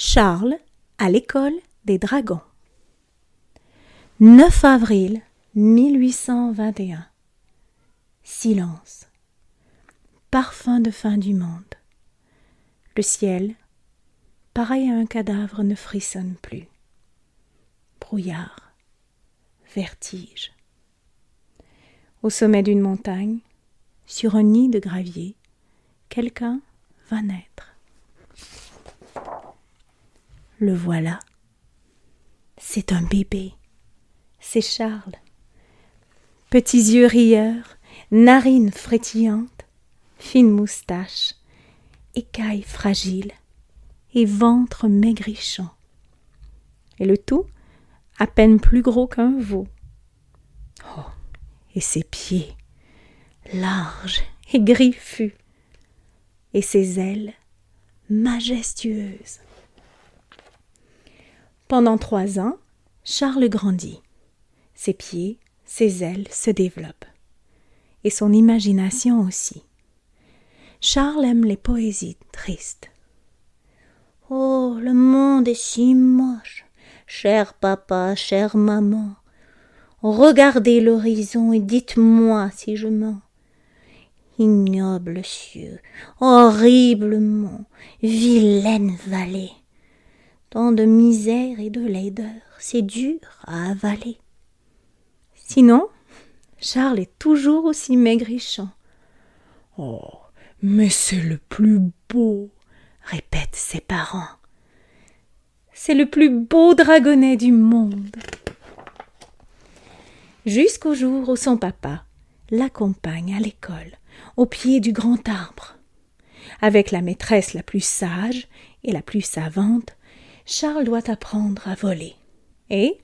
Charles à l'école des dragons. 9 avril 1821. Silence. Parfum de fin du monde. Le ciel, pareil à un cadavre, ne frissonne plus. Brouillard. Vertige. Au sommet d'une montagne, sur un nid de gravier, quelqu'un va naître. Le voilà. C'est un bébé. C'est Charles. Petits yeux rieurs, narines frétillantes, fine moustache, écailles fragiles et ventre maigrichon. Et le tout à peine plus gros qu'un veau. Oh, et ses pieds, larges et griffus, et ses ailes majestueuses. Pendant 3 ans, Charles grandit. Ses pieds, ses ailes se développent. Et son imagination aussi. Charles aime les poésies tristes. Oh, le monde est si moche, cher papa, chère maman. Regardez l'horizon et dites-moi si je mens. Ignoble cieux, horrible mont, vilaine vallée. Tant de misère et de laideur, c'est dur à avaler. Sinon, Charles est toujours aussi maigrichon. Oh, mais c'est le plus beau, répètent ses parents. C'est le plus beau dragonnet du monde. Jusqu'au jour où son papa l'accompagne à l'école, au pied du grand arbre. Avec la maîtresse la plus sage et la plus savante, Charles doit apprendre à voler et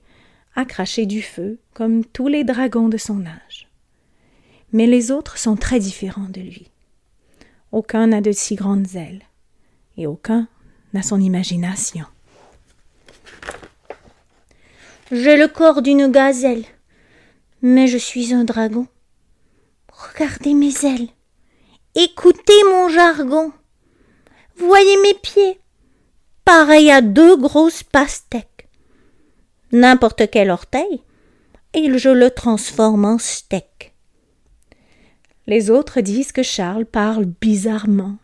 à cracher du feu comme tous les dragons de son âge. Mais les autres sont très différents de lui. Aucun n'a de si grandes ailes et aucun n'a son imagination. J'ai le corps d'une gazelle, mais je suis un dragon. Regardez mes ailes, écoutez mon jargon. Voyez mes pieds, pareil à 2 grosses pastèques. N'importe quel orteil, et je le transforme en steak. Les autres disent que Charles parle bizarrement,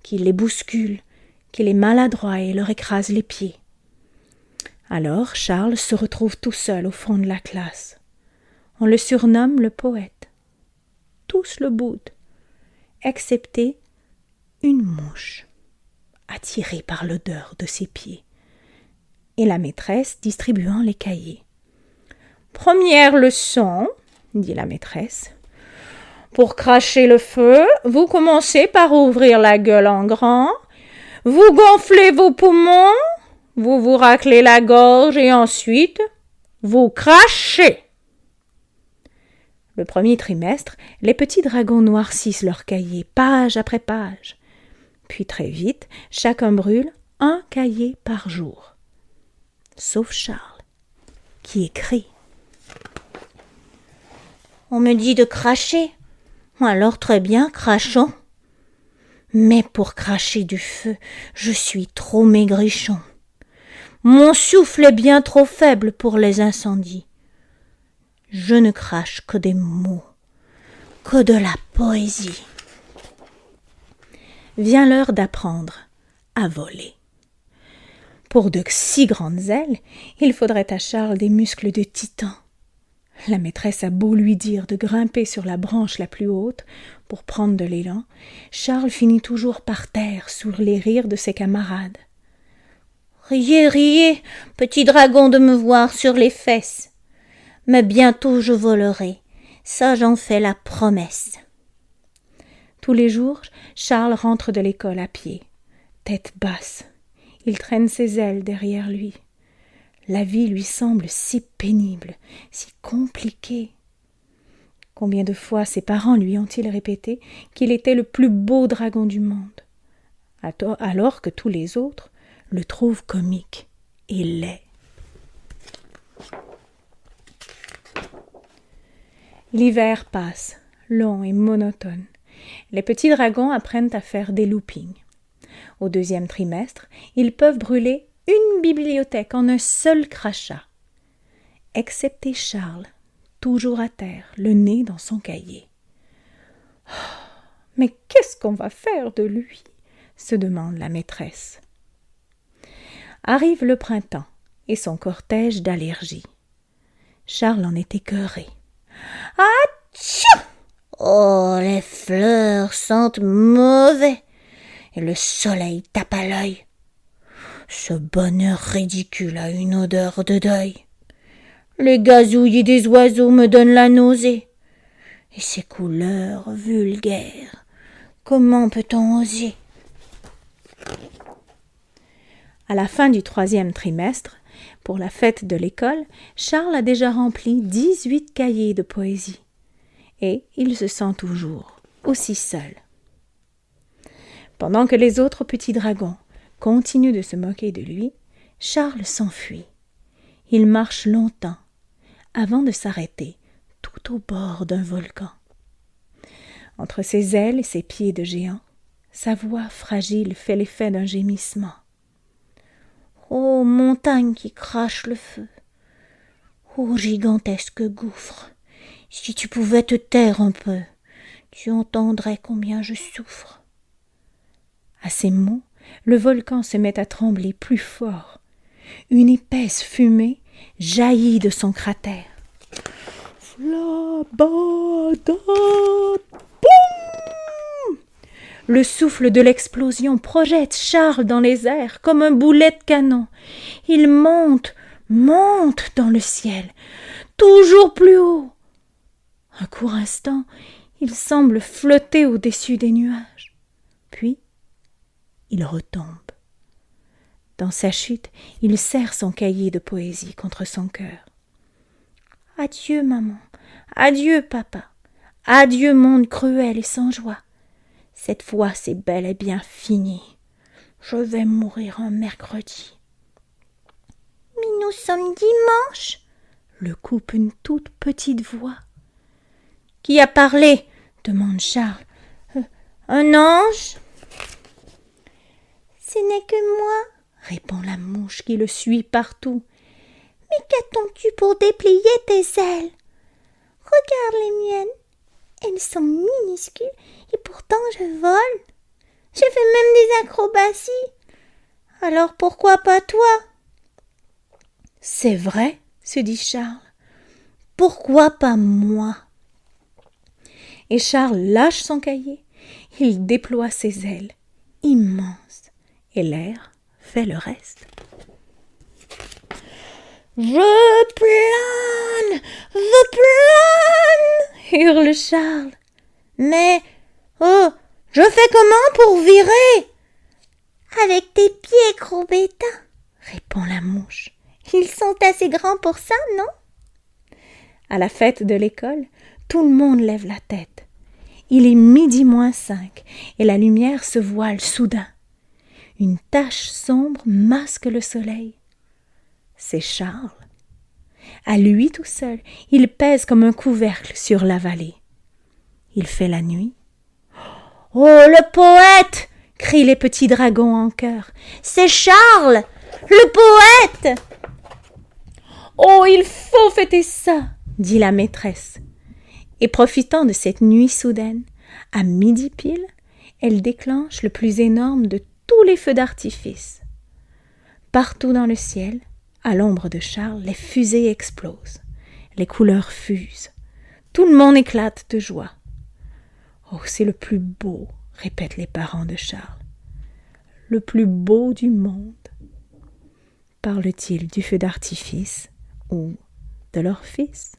qu'il les bouscule, qu'il est maladroit et leur écrase les pieds. Alors Charles se retrouve tout seul au fond de la classe. On le surnomme le poète. Tous le boudent, excepté une mouche, attirée par l'odeur de ses pieds, et la maîtresse distribuant les cahiers. Première leçon, dit la maîtresse. Pour cracher le feu, vous commencez par ouvrir la gueule en grand, vous gonflez vos poumons, vous vous raclez la gorge et ensuite, vous crachez. Le premier trimestre, les petits dragons noircissent leurs cahiers, page après page. Puis très vite, chacun brûle 1 cahier par jour. Sauf Charles, qui écrit. On me dit de cracher. Alors très bien, crachons. Mais pour cracher du feu, je suis trop maigrichon. Mon souffle est bien trop faible pour les incendies. Je ne crache que des mots, que de la poésie. Vient l'heure d'apprendre à voler. Pour de si grandes ailes, il faudrait à Charles des muscles de titan. La maîtresse a beau lui dire de grimper sur la branche la plus haute pour prendre de l'élan, Charles finit toujours par terre sous les rires de ses camarades. Riez, riez, petit dragon de me voir sur les fesses. Mais bientôt je volerai, ça j'en fais la promesse. Tous les jours, Charles rentre de l'école à pied, tête basse. Il traîne ses ailes derrière lui. La vie lui semble si pénible, si compliquée. Combien de fois ses parents lui ont-ils répété qu'il était le plus beau dragon du monde, alors que tous les autres le trouvent comique et laid. L'hiver passe, long et monotone. Les petits dragons apprennent à faire des loopings. Au 2e trimestre, ils peuvent brûler une bibliothèque en un seul crachat, excepté Charles, toujours à terre, le nez dans son cahier. « Mais qu'est-ce qu'on va faire de lui ?» se demande la maîtresse. Arrive le printemps et son cortège d'allergies. Charles en est écœuré. « Atchou ! Oh, les fleurs sentent mauvais et le soleil tape à l'œil. Ce bonheur ridicule a une odeur de deuil. Les gazouillis des oiseaux me donnent la nausée. Et ces couleurs vulgaires, comment peut-on oser ?» À la fin du 3e trimestre, pour la fête de l'école, Charles a déjà rempli 18 cahiers de poésie. Et il se sent toujours aussi seul. Pendant que les autres petits dragons continuent de se moquer de lui, Charles s'enfuit. Il marche longtemps avant de s'arrêter tout au bord d'un volcan. Entre ses ailes et ses pieds de géant, sa voix fragile fait l'effet d'un gémissement. Ô montagne qui crache le feu, ô gigantesque gouffre, si tu pouvais te taire un peu, tu entendrais combien je souffre. À ces mots, le volcan se met à trembler plus fort. Une épaisse fumée jaillit de son cratère. Flabada, boum! Le souffle de l'explosion projette Charles dans les airs comme un boulet de canon. Il monte dans le ciel, toujours plus haut. Un court instant, il semble flotter au-dessus des nuages. Puis, il retombe. Dans sa chute, il serre son cahier de poésie contre son cœur. Adieu, maman. Adieu, papa. Adieu, monde cruel et sans joie. Cette fois, c'est bel et bien fini. Je vais mourir un mercredi. Mais nous sommes dimanche, le coupe une toute petite voix. Qui a parlé ? Demande Charles. Un ange ? Ce n'est que moi, répond la mouche qui le suit partout. Mais qu'attends-tu pour déplier tes ailes ? Regarde les miennes. Elles sont minuscules et pourtant je vole. Je fais même des acrobaties. Alors pourquoi pas toi ? C'est vrai, se dit Charles. Pourquoi pas moi ? Et Charles lâche son cahier. Il déploie ses ailes, immenses, et l'air fait le reste. Je plane, hurle Charles. Mais, oh, je fais comment pour virer ? Avec tes pieds, gros bêta, répond la mouche. Ils sont assez grands pour ça, non ? À la fête de l'école, tout le monde lève la tête. Il est 12:05 et la lumière se voile soudain. Une tache sombre masque le soleil. C'est Charles. À lui tout seul, il pèse comme un couvercle sur la vallée. Il fait la nuit. « Oh, le poète !» crient les petits dragons en chœur. « C'est Charles, le poète !»« Oh, il faut fêter ça !» dit la maîtresse. Et profitant de cette nuit soudaine, à midi pile, elle déclenche le plus énorme de tous les feux d'artifice. Partout dans le ciel, à l'ombre de Charles, les fusées explosent. Les couleurs fusent. Tout le monde éclate de joie. « Oh, c'est le plus beau !» répètent les parents de Charles. « Le plus beau du monde !» Parle-t-il du feu d'artifice ou de leur fils ?